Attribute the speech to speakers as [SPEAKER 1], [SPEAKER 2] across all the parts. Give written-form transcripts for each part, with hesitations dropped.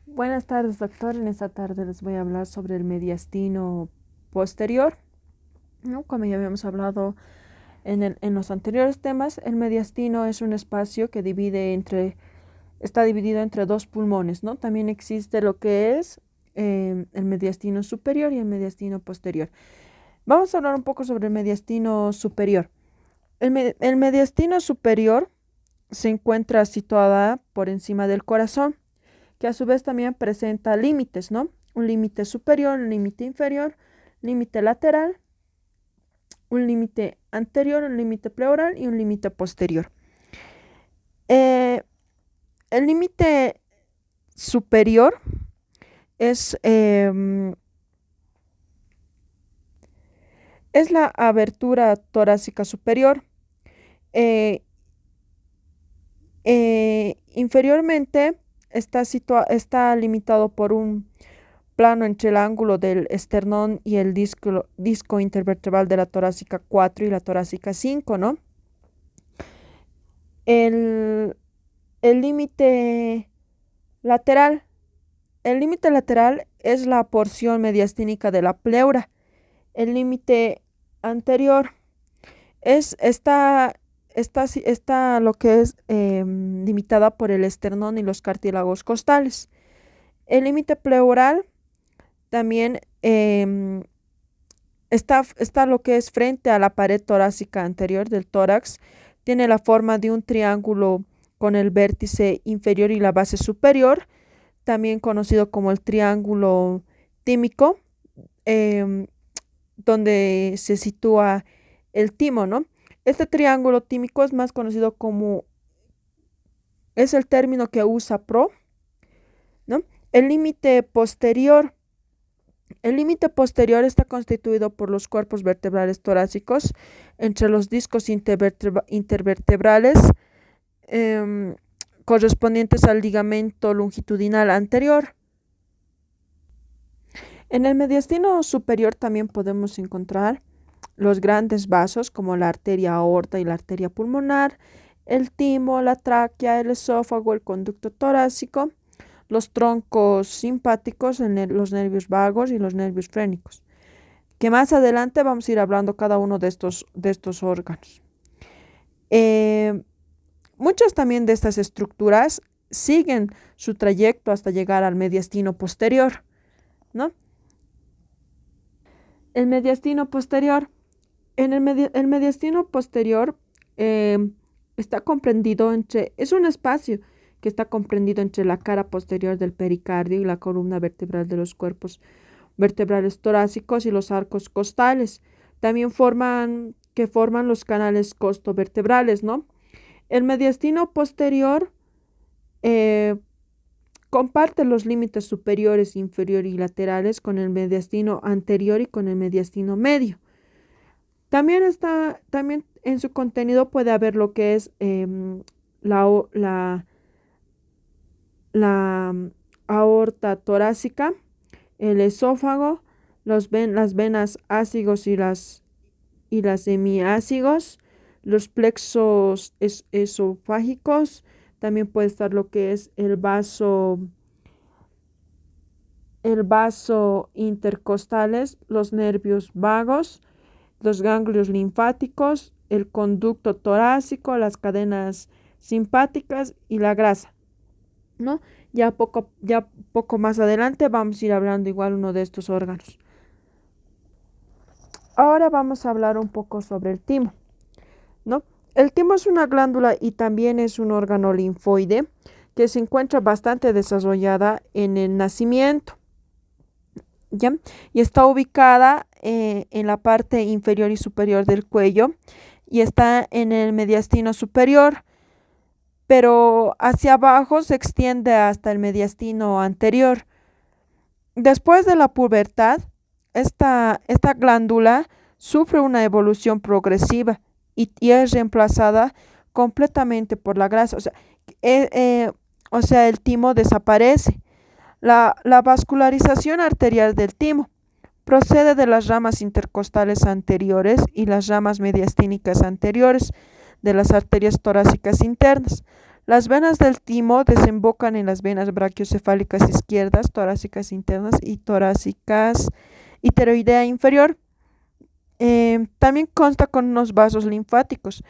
[SPEAKER 1] Buenas tardes, doctor. En esta tarde les voy a hablar sobre el mediastino posterior, ¿no? Como ya habíamos hablado en los anteriores temas, el mediastino es un espacio que está dividido entre dos pulmones, ¿no? También existe lo que es el mediastino superior y el mediastino posterior. Vamos a hablar un poco sobre el mediastino superior. El mediastino superior se encuentra situada por encima del corazón, que a su vez también presenta límites, ¿no? Un límite superior, un límite inferior, límite lateral, un límite anterior, un límite pleural y un límite posterior. Eh, el límite superior es, es la abertura torácica superior. Eh, Inferiormente está limitado por un plano entre el ángulo del esternón y el disco intervertebral de la torácica 4 y la torácica 5, ¿no? El el límite lateral. El límite lateral es la porción mediastínica de la pleura. El límite anterior está lo que es limitada por el esternón y los cartílagos costales. El límite pleural también está lo que es frente a la pared torácica anterior del tórax. Tiene la forma de un triángulo con el vértice inferior y la base superior, también conocido como el triángulo tímico, em, donde se sitúa el timo, ¿no? Este triángulo tímico es más conocido como, es el término que usa Pro, ¿no? El límite posterior. El límite posterior está constituido por los cuerpos vertebrales torácicos entre los discos intervertebrales em, correspondientes al ligamento longitudinal anterior. En el mediastino superior también podemos encontrar los grandes vasos como la arteria aorta y la arteria pulmonar, el timo, la tráquea, el esófago, el conducto torácico, los troncos simpáticos, los nervios vagos y los nervios frénicos, que más adelante vamos a ir hablando cada uno de estos órganos. Eh, Muchas también de estas estructuras siguen su trayecto hasta llegar al mediastino posterior, ¿no? El mediastino posterior. El mediastino posterior eh, está comprendido es un espacio que está comprendido entre la cara posterior del pericardio y la columna vertebral de los cuerpos vertebrales torácicos y los arcos costales. También forman los canales costovertebrales, ¿no? El mediastino posterior eh, comparte los límites superiores, inferior y laterales con el mediastino anterior y con el mediastino medio. También en su contenido puede haber lo que es la, la, la aorta torácica, el esófago, las venas ácigos y las hemiácigos, los plexos esofágicos, también puede estar lo que es el vaso intercostales, los nervios vagos, los ganglios linfáticos, el conducto torácico, las cadenas simpáticas y la grasa, ¿no? Ya poco más adelante vamos a ir hablando igual uno de estos órganos. Ahora vamos a hablar un poco sobre el timo, ¿no? El timo es una glándula y también es un órgano linfoide que se encuentra bastante desarrollada en el nacimiento, ¿ya? Y está ubicada en la parte inferior y superior del cuello y está en el mediastino superior, pero hacia abajo se extiende hasta el mediastino anterior. Después de la pubertad, esta glándula sufre una evolución progresiva y es reemplazada completamente por la grasa. Eh, eh, o sea, el timo desaparece. La vascularización arterial del timo procede de las ramas intercostales anteriores y las ramas mediastínicas anteriores de las arterias torácicas internas. Las venas del timo desembocan en las venas brachiocefálicas izquierdas, torácicas internas y torácicas y tiroidea inferior. También consta con unos vasos linfáticos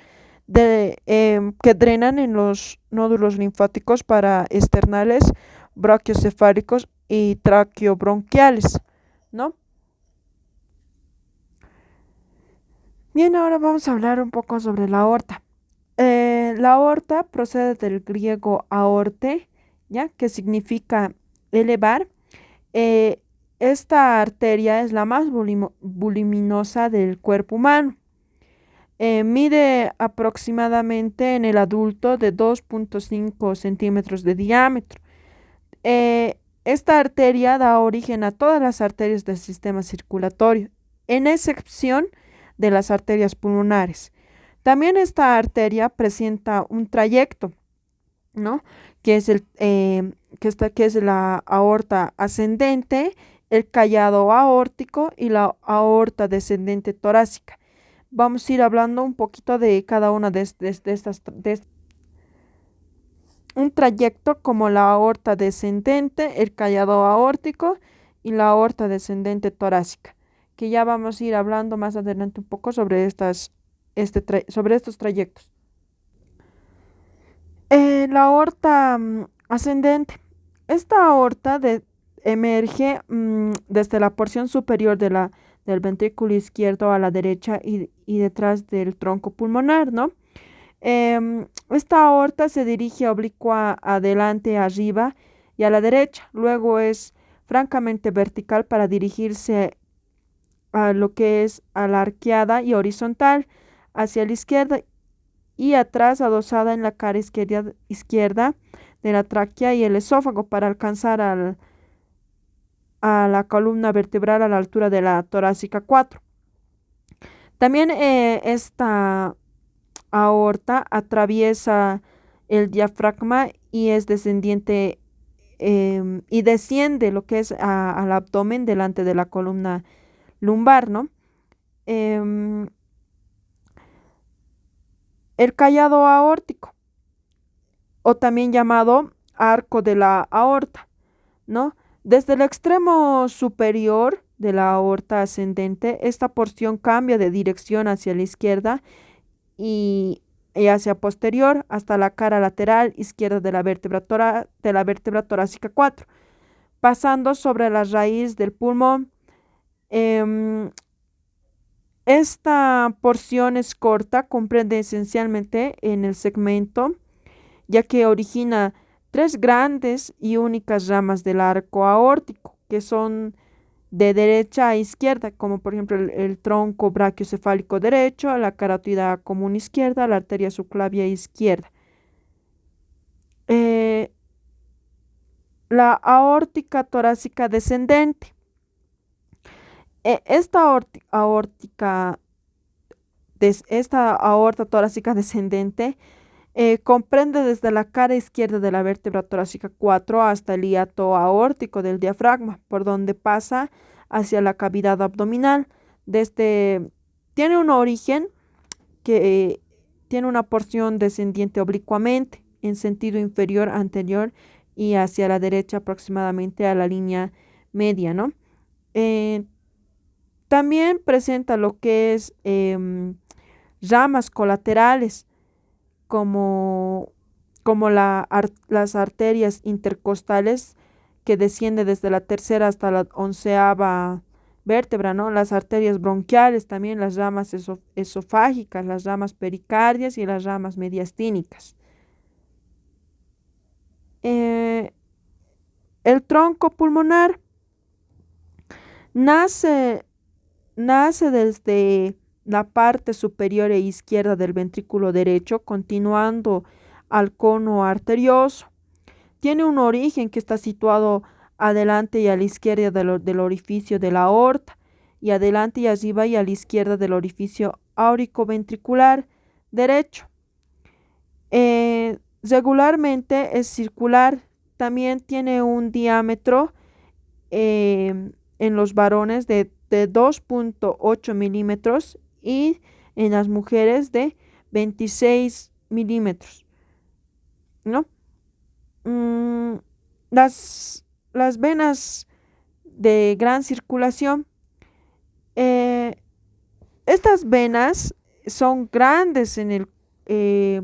[SPEAKER 1] que drenan en los nódulos linfáticos para externales, brachiocefálicos y traqueobronquiales, ¿no? Bien, ahora vamos a hablar un poco sobre la aorta. La aorta procede del griego aorte, ¿ya? Que significa elevar. Eh, Esta arteria es la más voluminosa del cuerpo humano. Mide aproximadamente en el adulto de 2,5 centímetros de diámetro. Esta arteria da origen a todas las arterias del sistema circulatorio, en excepción de las arterias pulmonares. También esta arteria presenta un trayecto, ¿no? Que es la aorta ascendente, el callado aórtico y la aorta descendente torácica. Vamos a ir hablando un poquito de cada una de estas, un trayecto como la aorta descendente, el callado aórtico y la aorta descendente torácica, que ya vamos a ir hablando más adelante un poco sobre sobre estos trayectos. La aorta ascendente. Esta emerge desde la porción superior del ventrículo izquierdo a la derecha y detrás del tronco pulmonar, ¿no? Esta aorta se dirige oblicua adelante, arriba y a la derecha. Luego es francamente vertical para dirigirse a lo que es a la arqueada y horizontal hacia la izquierda y atrás adosada en la cara izquierda de la tráquea y el esófago para alcanzar a la columna vertebral a la altura de la torácica 4. También esta aorta atraviesa el diafragma y es descendiente y desciende lo que es al abdomen delante de la columna lumbar, ¿no? Em, el callado aórtico, o también llamado arco de la aorta, ¿no? Desde el extremo superior de la aorta ascendente, esta porción cambia de dirección hacia la izquierda y, y hacia posterior hasta la cara lateral izquierda de de la vértebra torácica 4, pasando sobre la raíz del pulmón. Em, esta porción es corta, comprende esencialmente en el segmento, ya que origina tres grandes y únicas ramas del arco aórtico, que son de derecha a izquierda, como por ejemplo el tronco brachiocefálico derecho, la carótida común izquierda, la arteria subclavia izquierda. Eh, la aórtica torácica descendente. Esta aorta torácica descendente comprende desde la cara izquierda de la vértebra torácica 4 hasta el hiato aórtico del diafragma, por donde pasa hacia la cavidad abdominal. Tiene un origen que tiene una porción descendiente oblicuamente en sentido inferior anterior y hacia la derecha aproximadamente a la línea media, ¿no? Eh, También presenta lo que es ramas colaterales como, las arterias intercostales que desciende desde la tercera hasta la 11ª vértebra, ¿no? Las arterias bronquiales, también las ramas esofágicas, las ramas pericardias y las ramas mediastínicas. Eh, el tronco pulmonar nace, nace desde la parte superior e izquierda del ventrículo derecho, continuando al cono arterioso. Tiene un origen que está situado adelante y a la izquierda del orificio de la aorta, y adelante y arriba y a la izquierda del orificio auricoventricular derecho. Regularmente es circular, también tiene un diámetro en los varones de 2,8 milímetros y en las mujeres de 26 milímetros. ¿no? Mm, las venas de gran circulación, eh, estas venas son grandes eh,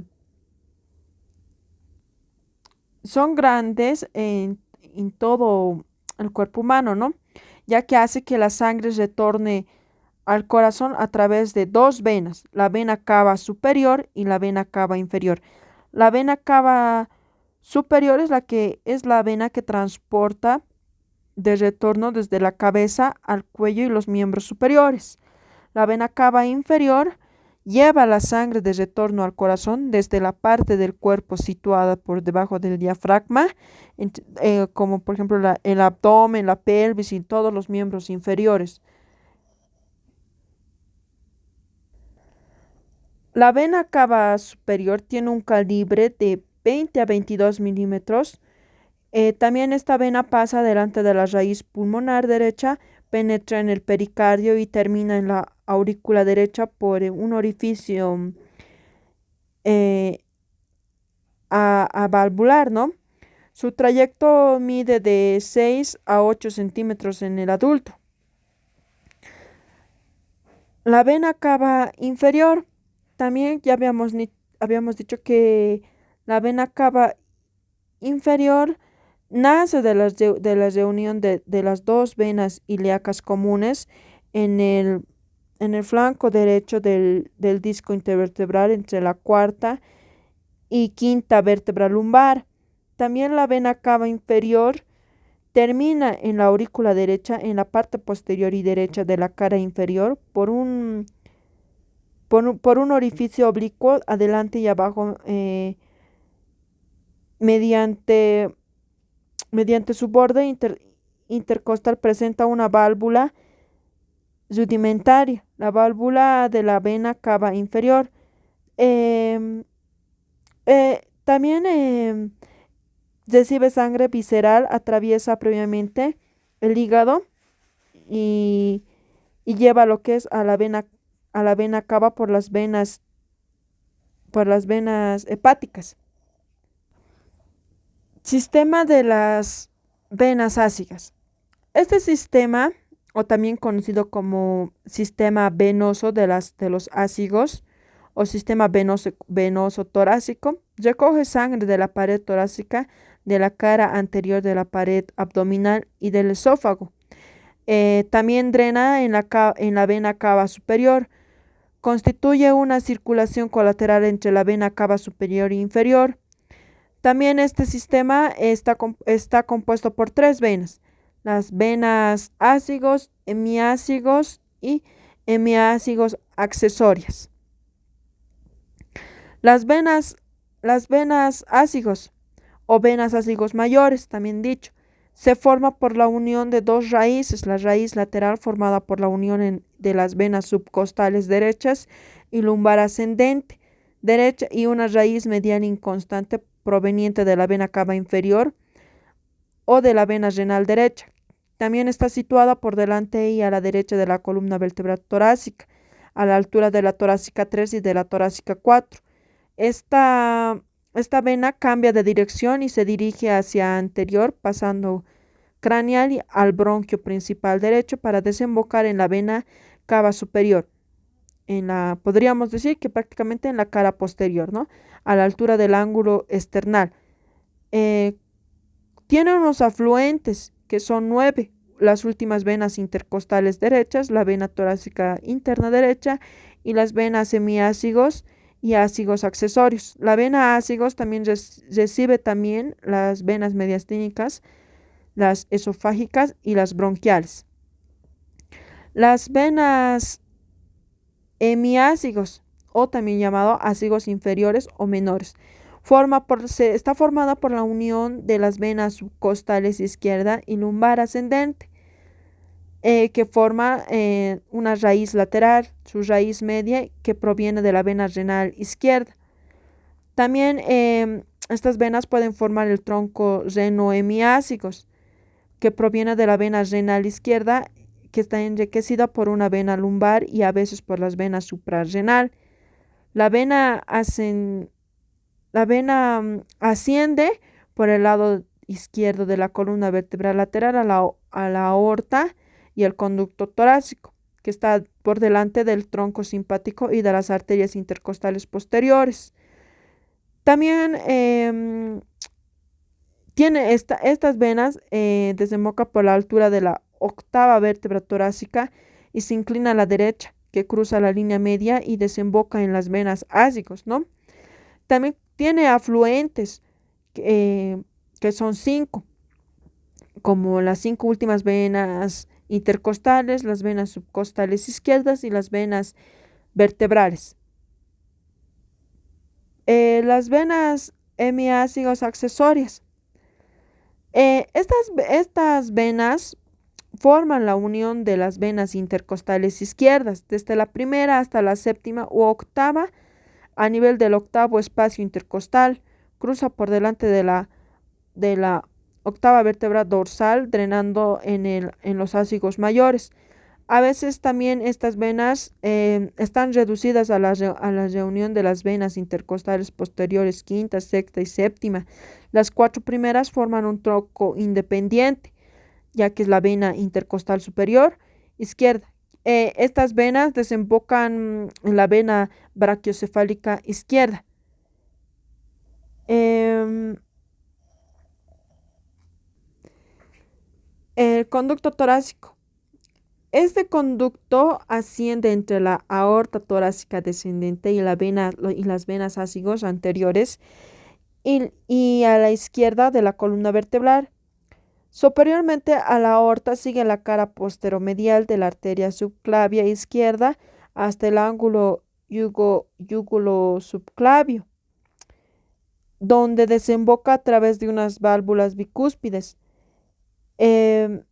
[SPEAKER 1] son grandes en todo el cuerpo humano, ¿no? Ya que hace que la sangre retorne al corazón a través de dos venas, la vena cava superior y la vena cava inferior. La vena cava superior es la vena que transporta de retorno desde la cabeza al cuello y los miembros superiores. La vena cava inferior lleva la sangre de retorno al corazón desde la parte del cuerpo situada por debajo del diafragma, como por ejemplo el abdomen, la pelvis y todos los miembros inferiores. La vena cava superior tiene un calibre de 20 a 22 milímetros. También esta vena pasa delante de la raíz pulmonar derecha, penetra en el pericardio y termina en la aurícula derecha por un orificio eh, a valvular, ¿no? Su trayecto mide de 6 a 8 centímetros en el adulto. La vena cava inferior, también ya habíamos dicho que la vena cava inferior nace de la reunión de las dos venas ilíacas comunes en en el flanco derecho del disco intervertebral entre la cuarta y quinta vértebra lumbar. También la vena cava inferior termina en la aurícula derecha en la parte posterior y derecha de la cara inferior por un orificio oblicuo adelante y abajo mediante, mediante su borde intercostal presenta una válvula rudimentaria, la válvula de la vena cava inferior. Em, también recibe sangre visceral, atraviesa previamente el hígado y, y lleva lo que es a la vena cava por las venas hepáticas. Sistema de las venas ácidas. Este sistema, o también conocido como sistema venoso de los ácigos o sistema venoso torácico, recoge sangre de la pared torácica, de la cara anterior de la pared abdominal y del esófago. También drena en la vena cava superior. Constituye una circulación colateral entre la vena cava superior e inferior. También este sistema está compuesto por tres venas: las venas ácigos, hemiácigos y hemiácigos accesorias. Las venas, las venas ácigos o venas ácigos mayores, también dicho, se forma por la unión de dos raíces: la raíz lateral formada por la unión de las venas subcostales derechas y lumbar ascendente derecha, y una raíz medial inconstante proveniente de la vena cava inferior o de la vena renal derecha. También está situada por delante y a la derecha de la columna vertebral torácica, a la altura de la torácica 3 y de la torácica 4. Esta vena cambia de dirección y se dirige hacia anterior, pasando craneal y al bronquio principal derecho para desembocar en la vena cava superior. Podríamos decir que prácticamente en la cara posterior, ¿no? A la altura del ángulo esternal. Eh, Tiene unos afluentes que son 9: las últimas venas intercostales derechas, la vena torácica interna derecha y las venas semiácigos y ácigos accesorios. La vena ácigos también recibe también las venas mediastínicas, las esofágicas y las bronquiales. Las venas hemiácigos, o también llamado ácigos inferiores o menores, está formada por la unión de las venas subcostales izquierda y lumbar ascendente, que forma una raíz lateral, su raíz media, que proviene de la vena renal izquierda. También estas venas pueden formar el tronco renohemiásicos, que proviene de la vena renal izquierda, que está enriquecida por una vena lumbar y a veces por las venas suprarrenal. La vena La vena asciende por el lado izquierdo de la columna vertebral lateral a la aorta y el conducto torácico, que está por delante del tronco simpático y de las arterias intercostales posteriores. También tiene estas venas, desemboca por la altura de la octava vértebra torácica y se inclina a la derecha, que cruza la línea media y desemboca en las venas ásicos, ¿no? También tiene afluentes, que son 5, como las 5 últimas venas intercostales, las venas subcostales izquierdas y las venas vertebrales. Las venas hemiácigos accesorias. Estas venas forman la unión de las venas intercostales izquierdas, desde la primera hasta la séptima u octava, a nivel del octavo espacio intercostal, cruza por delante de la octava vértebra dorsal, drenando en los ásicos mayores. A veces también estas venas están reducidas a a la reunión de las venas intercostales posteriores quinta, sexta y séptima. Las 4 primeras forman un tronco independiente, ya que es la vena intercostal superior izquierda. Estas venas desembocan en la vena brachiocefálica izquierda. Em, el conducto torácico. Este conducto asciende entre la aorta torácica descendente y las venas ásicos anteriores y a la izquierda de la columna vertebral. Superiormente a la aorta sigue la cara posteromedial de la arteria subclavia izquierda hasta el ángulo yúgulo subclavio, donde desemboca a través de unas válvulas bicúspides. Em,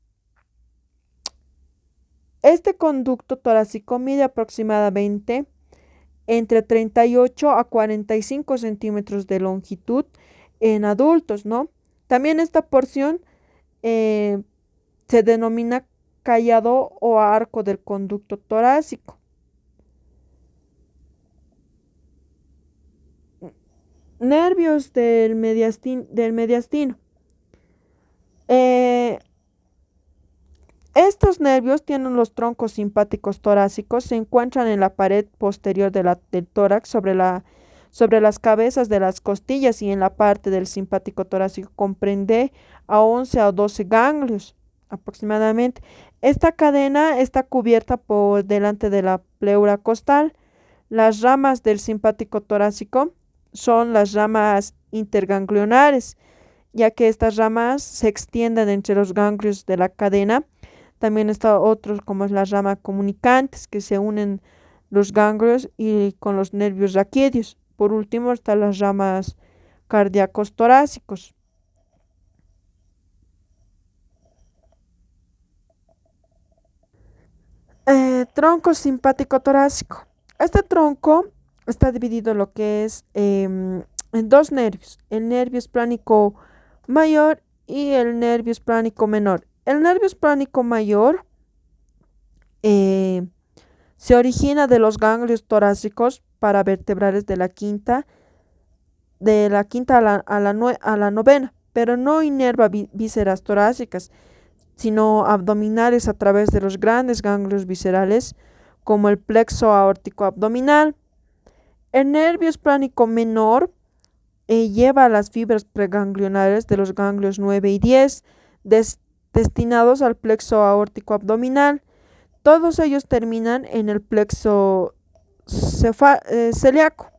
[SPEAKER 1] este conducto torácico mide aproximadamente entre 38 a 45 centímetros de longitud en adultos, ¿no? También esta porción eh, se denomina callado o arco del conducto torácico. Nervios del mediastino. Eh, Estos nervios tienen los troncos simpáticos torácicos, se encuentran en la pared posterior del tórax sobre las cabezas de las costillas y en la parte del simpático torácico comprende a 11 a 12 ganglios aproximadamente. Esta cadena está cubierta por delante de la pleura costal. Las ramas del simpático torácico son las ramas interganglionares, ya que estas ramas se extienden entre los ganglios de la cadena. También está otros como es la rama comunicantes, que se unen los ganglios y con los nervios raquídeos. Por último están las ramas cardíacos torácicos. Tronco simpático torácico. Este tronco está dividido en lo que es en dos nervios, el nervio esplánico mayor y el nervio esplánico menor. El nervio esplánico mayor eh, se origina de los ganglios torácicos paravertebrales de la quinta a la novena, pero no inerva vísceras torácicas, sino abdominales a través de los grandes ganglios viscerales, como el plexo aórtico abdominal. El nervio esplánico menor lleva las fibras preganglionares de los ganglios 9 y 10 destinados al plexo aórtico abdominal. Todos ellos terminan en el plexo celíaco.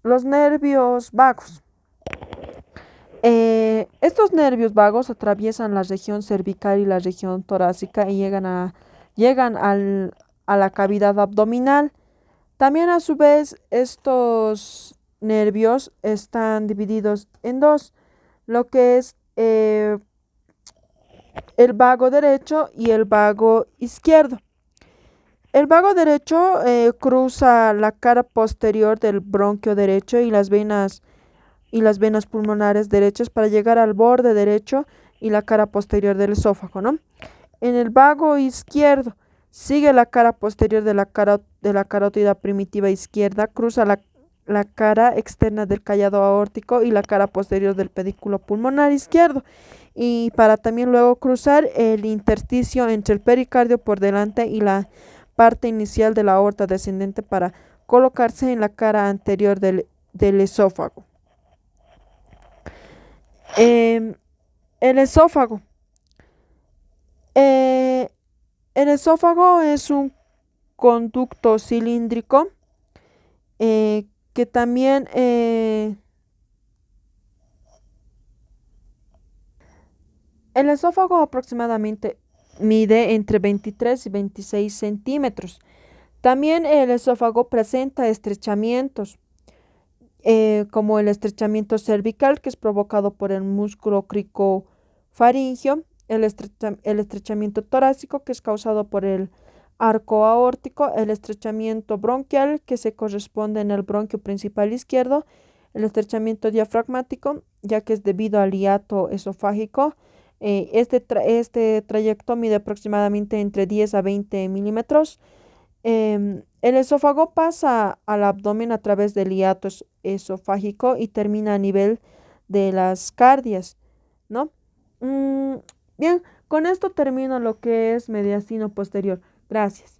[SPEAKER 1] Los nervios vagos. Estos nervios vagos atraviesan la región cervical y la región torácica y llegan a la cavidad abdominal. También a su vez estos nervios están divididos en dos, lo que es el vago derecho y el vago izquierdo. El vago derecho cruza la cara posterior del bronquio derecho y las venas pulmonares derechas para llegar al borde derecho y la cara posterior del esófago, ¿no? En el vago izquierdo sigue la cara posterior de la carótida primitiva izquierda, cruza la cara externa del callado aórtico y la cara posterior del pedículo pulmonar izquierdo. Y para también luego cruzar el intersticio entre el pericardio por delante y la parte inicial de la aorta descendente para colocarse en la cara anterior del esófago. Em, el esófago. Eh, el esófago es un conducto cilíndrico que también el esófago aproximadamente mide entre 23 y 26 centímetros. También el esófago presenta estrechamientos, como el estrechamiento cervical, que es provocado por el músculo cricofaringio, el estrechamiento torácico, que es causado por el arco aórtico, el estrechamiento bronquial, que se corresponde en el bronquio principal izquierdo, el estrechamiento diafragmático, ya que es debido al hiato esofágico. Este trayecto mide aproximadamente entre 10 a 20 milímetros. El esófago pasa al abdomen a través del hiato esofágico y termina a nivel de las cardias, ¿no? Mm, bien, con esto termino lo que es mediastino posterior. Gracias.